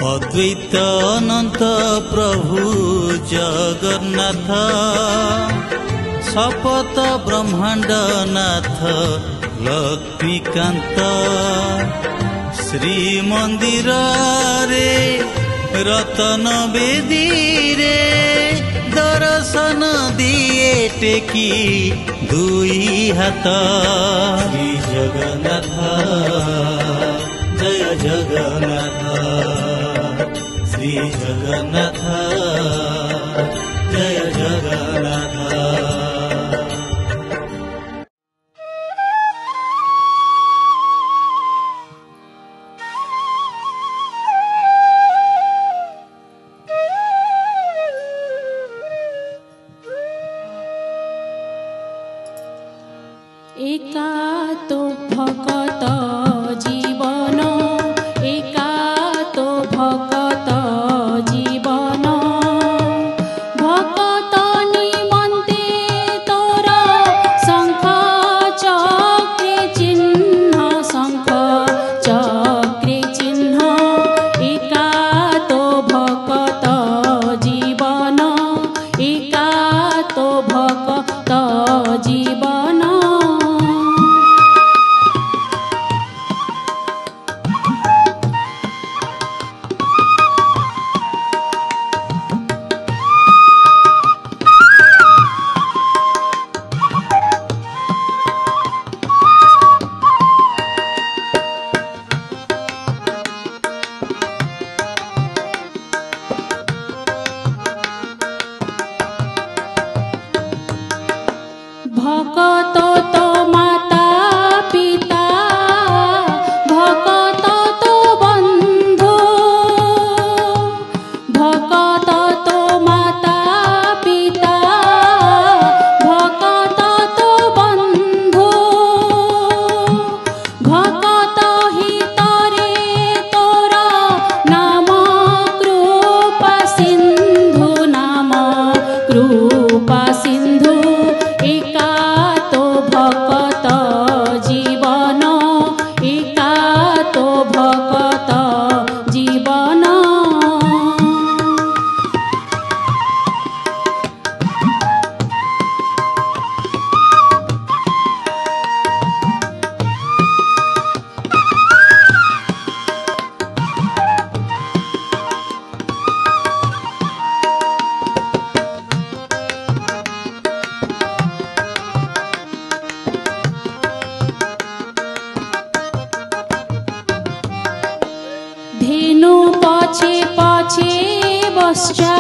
अद्वैत अनंत प्रभु जगन्नाथ शपथ ब्रह्मांड नाथ लक्ष्मीकांत श्री मंदिर रे रतन बेदी रे दर्शन दिए टेकी दुई हाथ श्री जगन्नाथ जय जगन्नाथ श्री जगन्नाथ जय जगन्नाथ। एका तो भगत जीवन एका तो भगत जीवन भगत निमन्ते तोर शंख चक्रे चिन्ह शंख चक्रे चिन्ह एका तो भगत जीवन एका तो भगत जीवन। भगत तो माता पिता भगत तो बंधु भगत तो माता पिता भगत तो बंधु भगत हितरे तोर नाम कृपा सिंधु नाम कृपा सिंधु एका तो भगत जीवन एका तो भगत जीवन। धेनु पछे पछे बस्चा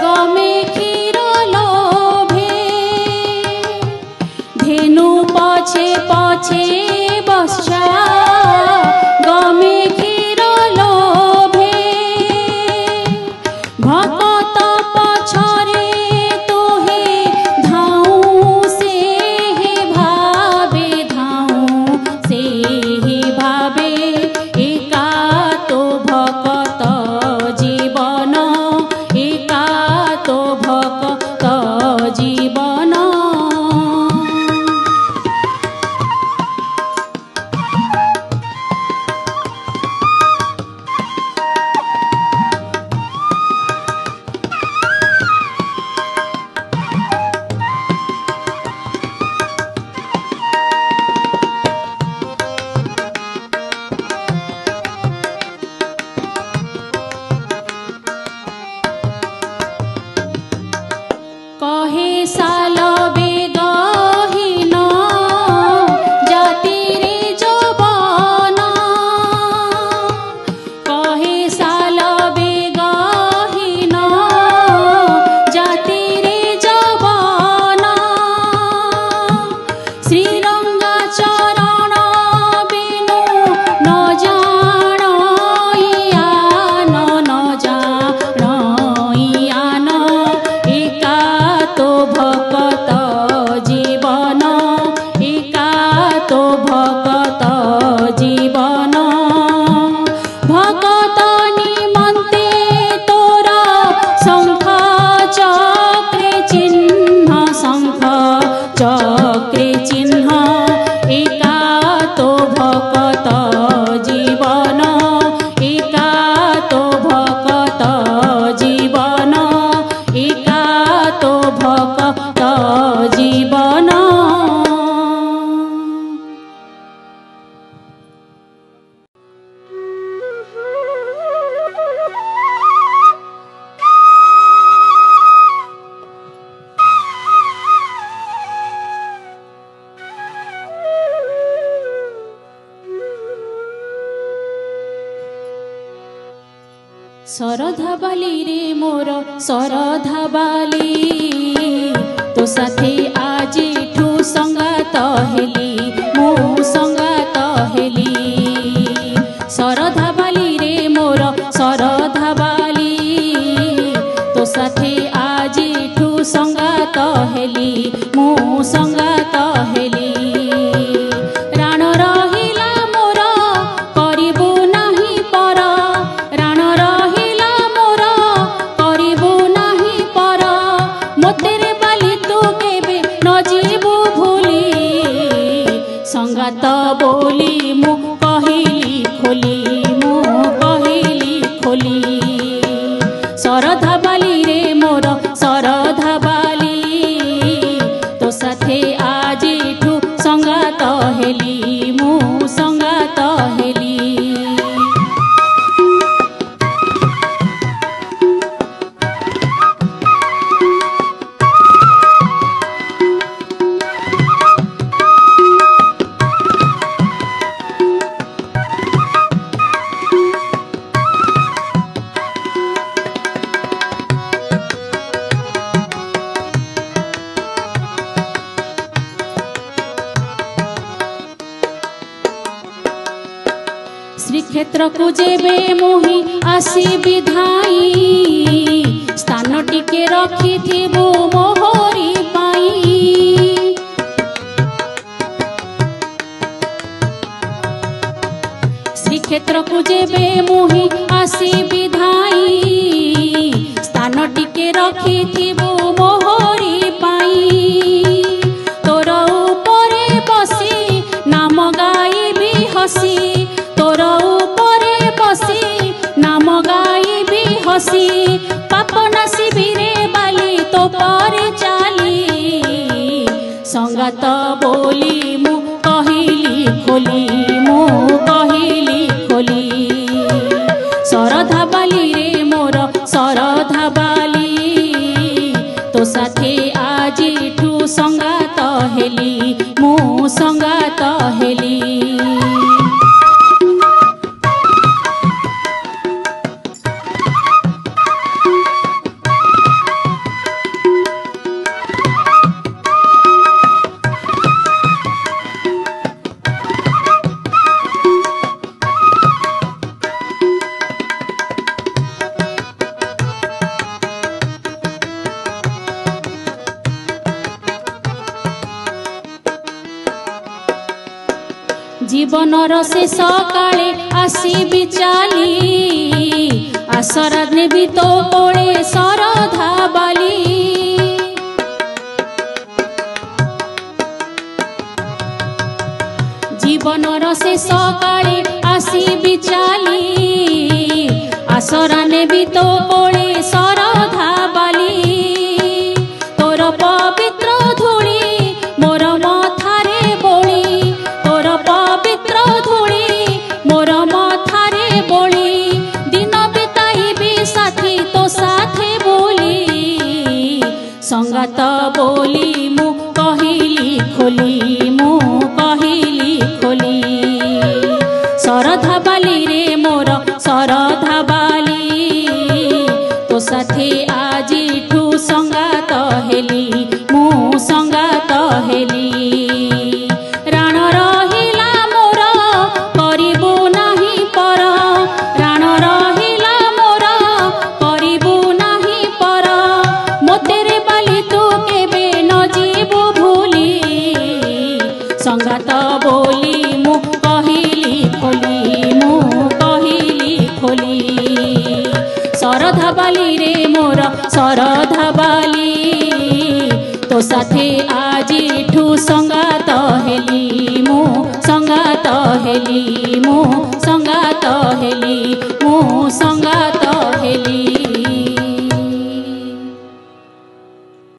गमे क्षीर लोभे धेनु पछे पछे बस्चा गमे क्षीर लोभे भगत पछरे तोहे धाऊ से हे भावे धाऊ से हे भावे एका तो भगत जीवन एका तो भगत जीवन। शरधा बाली रे मोर शरधा बाली तो साथे आज ठू संगात हेली मो संगात हेली शरधा बाली रे मोर शरधा बाली तो साथे आज ठू संगात हेली मो संगात हेली राण रहिला मोर करिबु नाही पर राण रहिला मोर करिबु नाही पर मोतेरे बाली तू केबे न जीबु भूली संगात बोली मु कहिली खोली मु कहिली खोली शरधा बाली रे मोर शरधा बाली तो साथे आज ठू संगात हेली मु संगात हेली श्रीक्षेत्र को जेबे मोहि आसी विधाई स्थान टिके रखी थिबो मोहरी पाई श्रीक्षेत्र को जेबे मोहि आसी विधाई स्थान टिके रखी थिबो मोहरी पाई तोर उपरे बसी नाम गाइबी हसी तोर उपरे बसी नाम गाइबी हसी पाप नासिबी रे बाली तो पर चाली संगात बोली मु कहिली खोली मु कहिली खोली शरधा बाली रे मोर शरधा बाली तो साथे आज ठू संगात हेली मु संगात हेली जीवनर शेष काले आसीबी चाली आसरा नेबी तो कोले शरधा बाली जीवनर शेष काले आसीबी चाली आसरा नेबी तो कोले शरधा बाली तोर पवित्र धूली मोर मथारे बोली तोर पवित्र धूली मोर मथारे बोली दिन बिताइबी साथी तो साथे बोली संगात बोली मु कहिली खोली मु कहिली खोली शरधा बाली रे मोर शरधा बाली तो साथे आज ठू संगात हेली मु संगात हेली राण रहिला मोर करिबु नाही पर राण रहिला मोर करिबु नाही पर मोतेरे बाली तू केबे न जीबु भूली संगात बोली मु कहिली खोली मु कहिली खोली शरधा बाली रे मोर शरधा बाली तो साथे आज ठू संगात हेली मु संगात हेली मु संगात हेली मु संगात